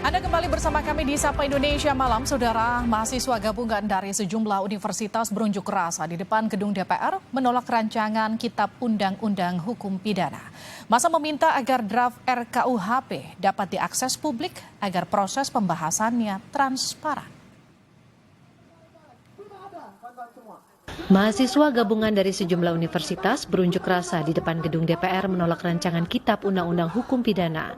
Anda kembali bersama kami di Sapa Indonesia Malam, Saudara. Mahasiswa gabungan dari sejumlah universitas berunjuk rasa di depan gedung DPR menolak rancangan Kitab Undang-Undang Hukum Pidana. Masa meminta agar draft RKUHP dapat diakses publik agar proses pembahasannya transparan. Mahasiswa gabungan dari sejumlah universitas berunjuk rasa di depan gedung DPR menolak rancangan Kitab Undang-Undang Hukum Pidana.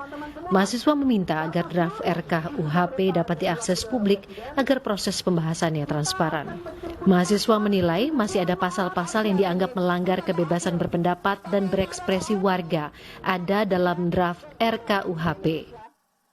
Mahasiswa meminta agar draft RKUHP dapat diakses publik agar proses pembahasannya transparan. Mahasiswa menilai masih ada pasal-pasal yang dianggap melanggar kebebasan berpendapat dan berekspresi warga ada dalam draft RKUHP.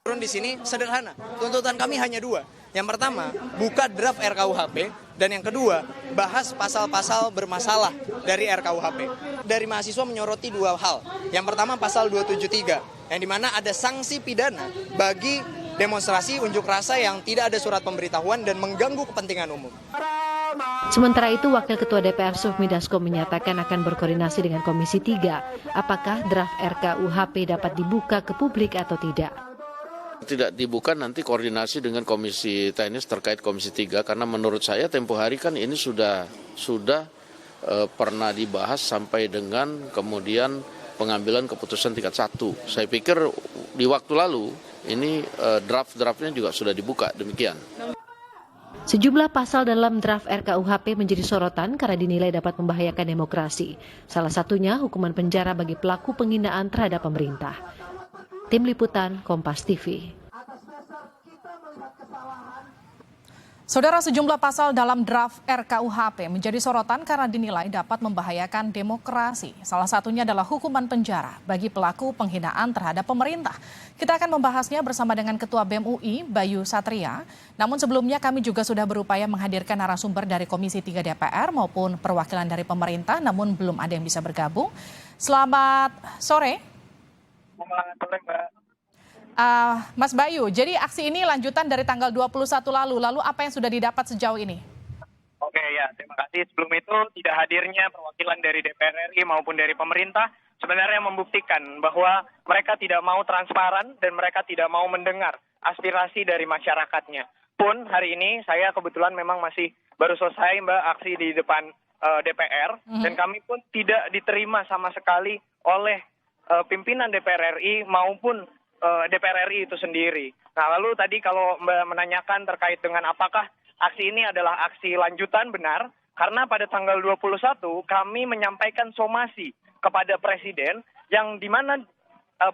Di sini sederhana, tuntutan kami hanya dua. Yang pertama, buka draft RKUHP, dan yang kedua, bahas pasal-pasal bermasalah dari RKUHP. Dari mahasiswa menyoroti dua hal. Yang pertama pasal 273, yang dimana ada sanksi pidana bagi demonstrasi unjuk rasa yang tidak ada surat pemberitahuan dan mengganggu kepentingan umum. Sementara itu, Wakil Ketua DPR Sufmi Dasko menyatakan akan berkoordinasi dengan Komisi 3, apakah draft RKUHP dapat dibuka ke publik atau tidak. Tidak dibuka, nanti koordinasi dengan Komisi Teknis terkait Komisi 3, karena menurut saya tempo hari kan ini sudah pernah dibahas sampai dengan kemudian pengambilan keputusan tingkat 1. Saya pikir di waktu lalu ini draft-draftnya juga sudah dibuka, demikian. Sejumlah pasal dalam draft RKUHP menjadi sorotan karena dinilai dapat membahayakan demokrasi. Salah satunya hukuman penjara bagi pelaku penghinaan terhadap pemerintah. Tim Liputan Kompas TV. Saudara, sejumlah pasal dalam draft RKUHP menjadi sorotan karena dinilai dapat membahayakan demokrasi. Salah satunya adalah hukuman penjara bagi pelaku penghinaan terhadap pemerintah. Kita akan membahasnya bersama dengan Ketua BEM UI, Bayu Satria. Namun sebelumnya kami juga sudah berupaya menghadirkan narasumber dari Komisi 3 DPR maupun perwakilan dari pemerintah, namun belum ada yang bisa bergabung. Selamat sore. Selamat sore, Mbak. Mas Bayu, jadi aksi ini lanjutan dari tanggal 21 lalu apa yang sudah didapat sejauh ini? Oke ya, terima kasih. Sebelum itu tidak hadirnya perwakilan dari DPR RI maupun dari pemerintah sebenarnya membuktikan bahwa mereka tidak mau transparan dan mereka tidak mau mendengar aspirasi dari masyarakatnya. Pun hari ini saya kebetulan memang masih baru selesai, Mbak, aksi di depan DPR dan kami pun tidak diterima sama sekali oleh pimpinan DPR RI maupun DPR RI itu sendiri. Nah, lalu tadi kalau Mbak menanyakan terkait dengan apakah aksi ini adalah aksi lanjutan, benar, karena pada tanggal 21 kami menyampaikan somasi kepada Presiden yang di mana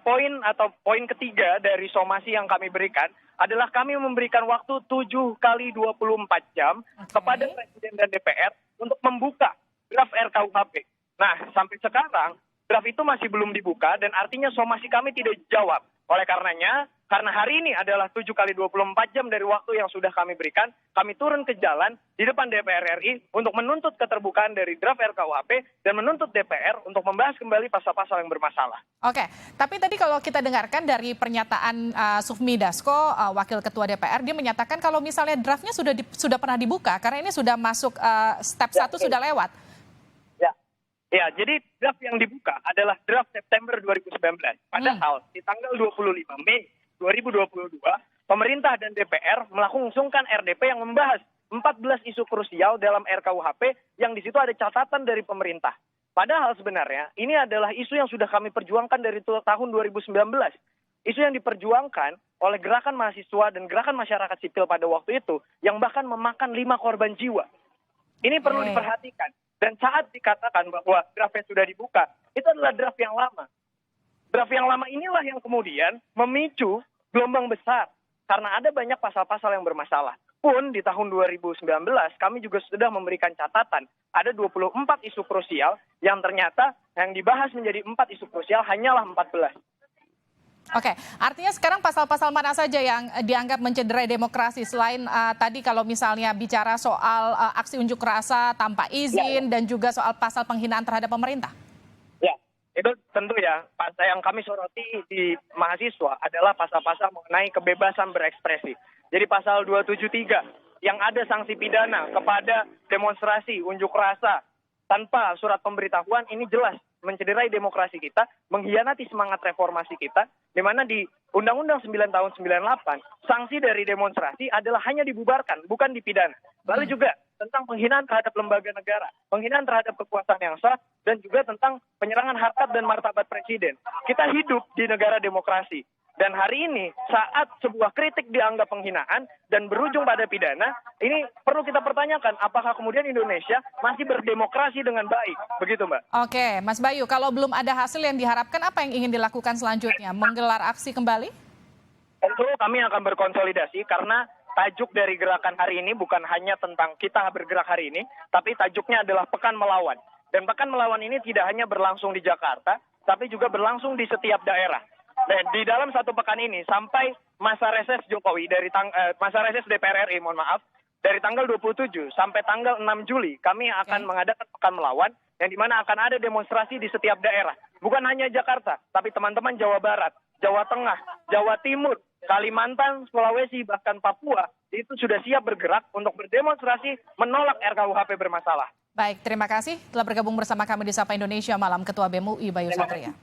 poin ketiga dari somasi yang kami berikan adalah kami memberikan waktu 7 kali 24 jam kepada Presiden dan DPR untuk membuka draft RKUHP. Nah, sampai sekarang draft itu masih belum dibuka dan artinya somasi kami tidak dijawab. Oleh karenanya, karena hari ini adalah 7 kali 24 jam dari waktu yang sudah kami berikan, kami turun ke jalan di depan DPR RI untuk menuntut keterbukaan dari draft RKUHP dan menuntut DPR untuk membahas kembali pasal-pasal yang bermasalah. Oke, tapi tadi kalau kita dengarkan dari pernyataan Sufmi Dasko, Wakil Ketua DPR, dia menyatakan kalau misalnya draftnya sudah pernah dibuka, karena ini sudah masuk step 1 sudah lewat. Ya, jadi draft yang dibuka adalah draft September 2019. Padahal di tanggal 25 Mei 2022, pemerintah dan DPR melangsungkan RDP yang membahas 14 isu krusial dalam RKUHP yang di situ ada catatan dari pemerintah. Padahal sebenarnya ini adalah isu yang sudah kami perjuangkan dari tahun 2019. Isu yang diperjuangkan oleh gerakan mahasiswa dan gerakan masyarakat sipil pada waktu itu yang bahkan memakan 5 korban jiwa. Ini perlu diperhatikan. Dan saat dikatakan bahwa draftnya sudah dibuka, itu adalah draft yang lama. Draft yang lama inilah yang kemudian memicu gelombang besar. Karena ada banyak pasal-pasal yang bermasalah. Pun di tahun 2019 kami juga sudah memberikan catatan. Ada 24 isu krusial yang ternyata yang dibahas menjadi 4 isu krusial hanyalah 14. Oke, artinya sekarang pasal-pasal mana saja yang dianggap mencederai demokrasi selain tadi kalau misalnya bicara soal aksi unjuk rasa tanpa izin dan juga soal pasal penghinaan terhadap pemerintah? Ya, itu tentu ya. Pasal yang kami soroti di mahasiswa adalah pasal-pasal mengenai kebebasan berekspresi. Jadi pasal 273 yang ada sanksi pidana kepada demonstrasi unjuk rasa tanpa surat pemberitahuan ini jelas mencederai demokrasi kita, mengkhianati semangat reformasi kita, di mana di Undang-Undang 9 tahun 98, sanksi dari demonstrasi adalah hanya dibubarkan, bukan dipidana. Lalu juga tentang penghinaan terhadap lembaga negara, penghinaan terhadap kekuasaan yang sah, dan juga tentang penyerangan harkat dan martabat presiden. Kita hidup di negara demokrasi. Dan hari ini saat sebuah kritik dianggap penghinaan dan berujung pada pidana, ini perlu kita pertanyakan apakah kemudian Indonesia masih berdemokrasi dengan baik. Begitu, Mbak. Oke, Mas Bayu, kalau belum ada hasil yang diharapkan, apa yang ingin dilakukan selanjutnya? Menggelar aksi kembali? Tentu kami akan berkonsolidasi karena tajuk dari gerakan hari ini bukan hanya tentang kita bergerak hari ini, tapi tajuknya adalah Pekan Melawan. Dan Pekan Melawan ini tidak hanya berlangsung di Jakarta, tapi juga berlangsung di setiap daerah. Dan di dalam satu pekan ini sampai masa reses Jokowi masa reses DPR RI, dari tanggal 27 sampai tanggal 6 Juli kami akan mengadakan Pekan Melawan yang dimana akan ada demonstrasi di setiap daerah. Bukan hanya Jakarta, tapi teman-teman Jawa Barat, Jawa Tengah, Jawa Timur, Kalimantan, Sulawesi, bahkan Papua itu sudah siap bergerak untuk berdemonstrasi menolak RKUHP bermasalah. Baik, terima kasih telah bergabung bersama kami di Sapa Indonesia Malam, Ketua BEM UI Bayu Satria.